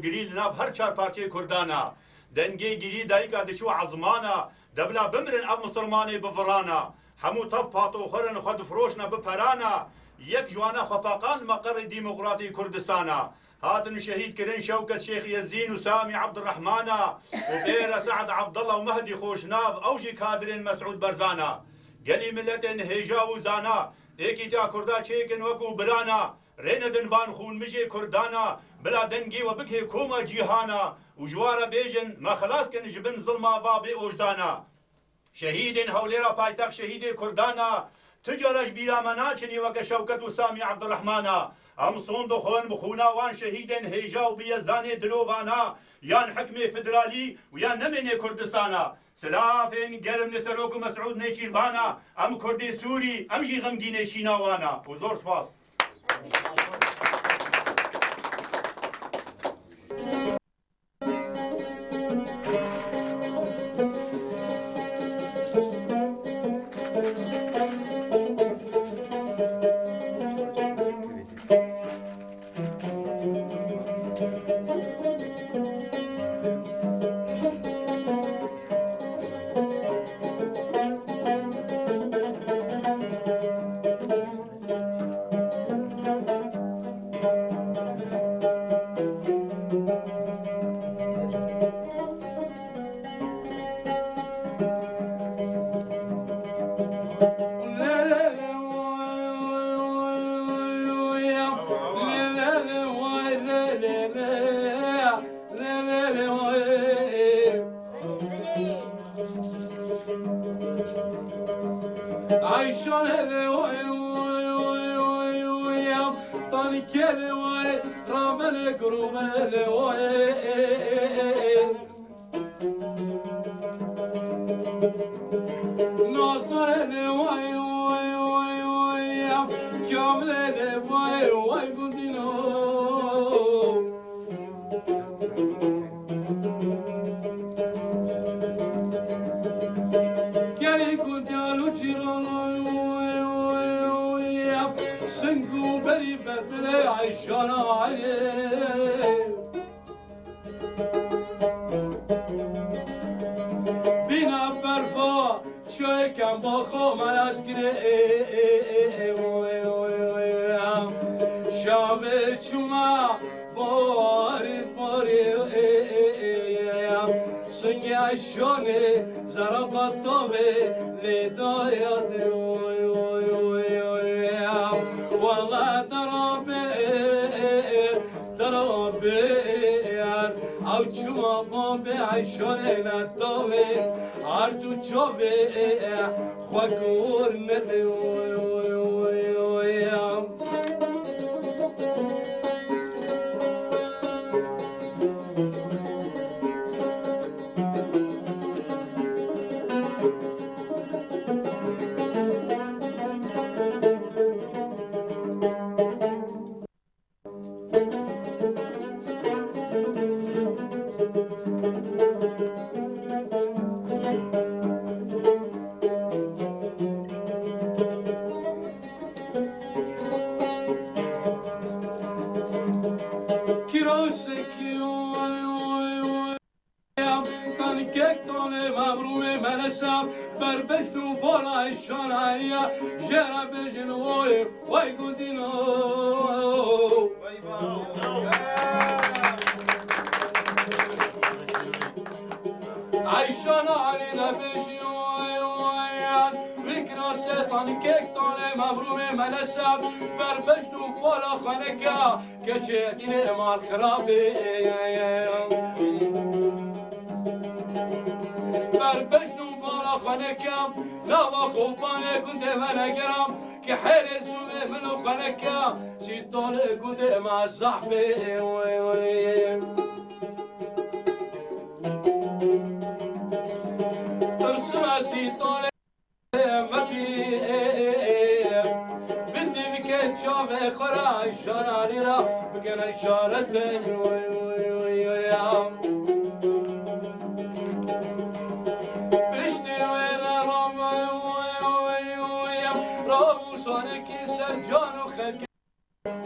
گری لناف هەر چار پارچەی کوردانە دەنگەی گیری دایکا دەچوو عەزمانە دەبلا بمرن ئەو مسلمانەی بڤڕانە هەموو تەف پاتۆخەرن خۆ دفرۆشنە بپەرانە یەک جوانە خۆپاقان مەقەڕی دیموقراتی کوردستانە هاتن شەهیدکردن شەوکەت شێخی یەزدین و سامی عەبدوڕەحمانە و بێرە سەعد عەبدەڵڵا و مەهدی خۆشناو ئەوژی کادرێن مەسعود بەرزانە گەلی ملەتێن هێژا و زانە ئێکی تا کووردا چێکن وەکو برانە رێنە دنبان خون مژێ کوردانە بلا دەنگی وە بکێ کۆمە جیهانە و ژوارە بێژن مەخەلاسکن ji bin zilma babê ojdana şehîdên hewlêra paytext şehîdê Kurdan'a ticareş bîrame naçinî weke Şewket û Samî Ebdurrehmana em son dixwin bi xûna wan şehîdên hêja û bi Yezdanê dilovana yan hikmê federalî û yan nemênê Kurdistana silafên germ li Serok û Mesûd Nêçîrbana em Kurdê Sûrî em jî xemgînê şîna wana û zor spas.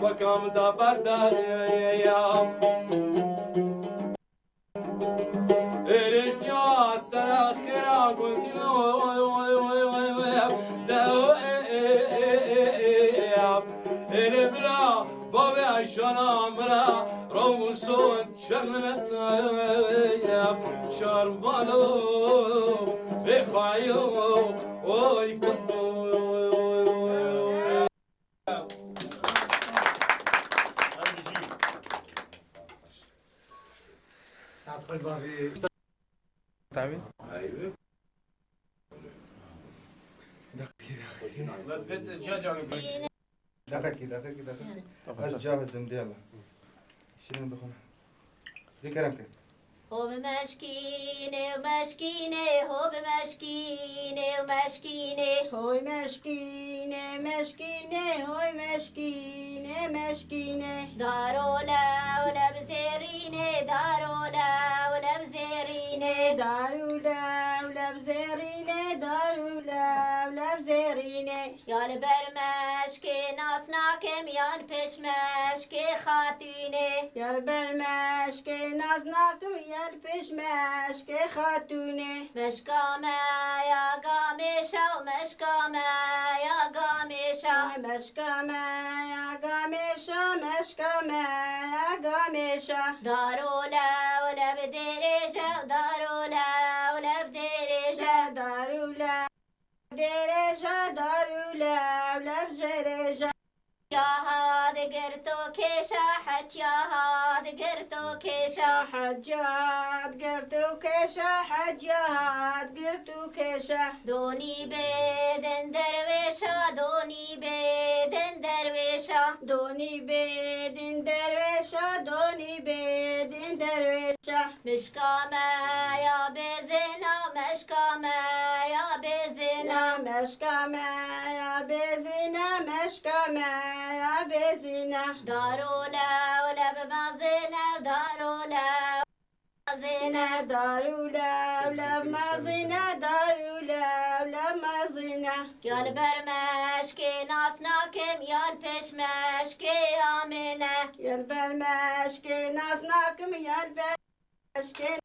وكم دبرت يا شنامرا روسون شمنت شربالو بخايو اوي كنتو تعبين ايوه دقيقة از جاهزم ديالا شنو بخون دي كلامك هو مشكينة ومشكينة هو مشكينة ومشكينة هوي مشكينة مشكينة هوي مشكينة مشكينة دارولا ولا بزيرينة دارولا ولا بزيرينة دارولا ولا بزيرينة دارولا ولا بزيرينة يا البرمشكي ناس ناكم يا البشمشكي خاتينة يا البرمشكي نازناكم يا البشمشكي خاتونة مشكامة يا قامشة ومشكامة يا قامشة مشكامة يا قامشة مشكامة يا قامشة دارولا ولا بدرجة ودارولا ولا بدرجة دارولا درجة دارولا ولا بجرجة يا هاد قرتو كيشا حت يا هاد قرتو كيشا حجات قرتو كيشة حجات قرتو كيشة دوني بيدن درويشة دوني بيدن درويشة دوني بيدن درويشة دوني بيدن درويشة مشكامة يا بزنا مشكامة يا بزنا مشكمة يا بزنا مشكمة يا بزنا دارولا ولا بمازنا ودارولا زينة دارولا ولا مازنا دارولا ولا مازنا يا البرمشكي ناس ناكم يا البشمشكي آمنة يا البرمشكي ناس ناكم يا البرمشكي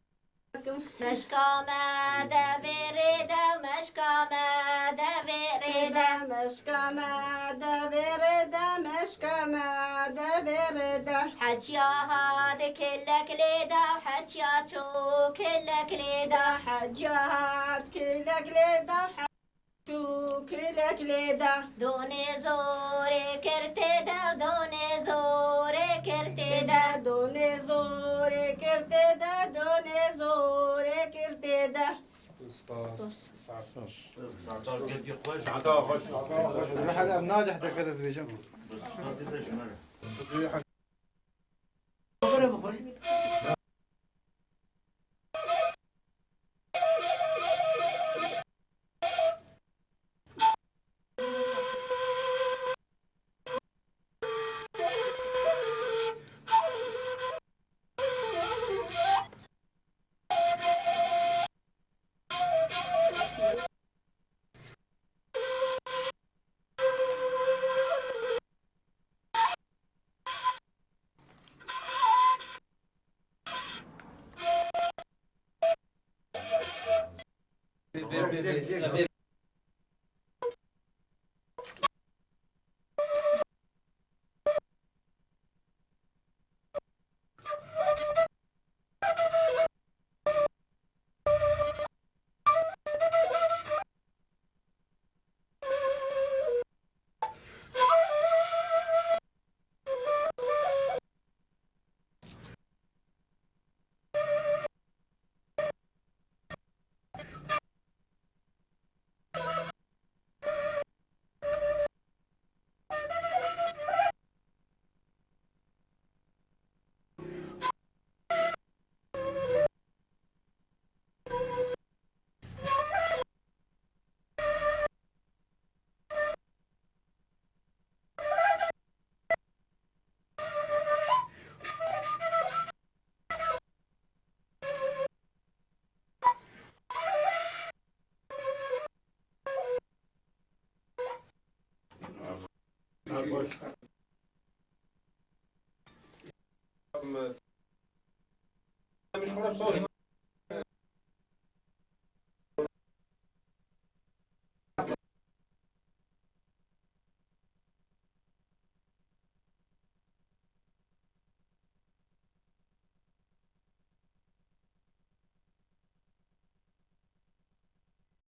مشكامة دبيريدة ومشكامة دبيريدة مشكمة دبيردا مشكمة دبيردا حجيا هاد كلك ليدا وحجيا شو كلك ليدا حجات كلك ليدا شو كلك ليدا دوني زوري كرتيدا ودوني زوري كرتيدا دوني زوري كرتيدا دوني زوري كرتيدا الحلقة ناجح كذا بيجم مش هنا بصوري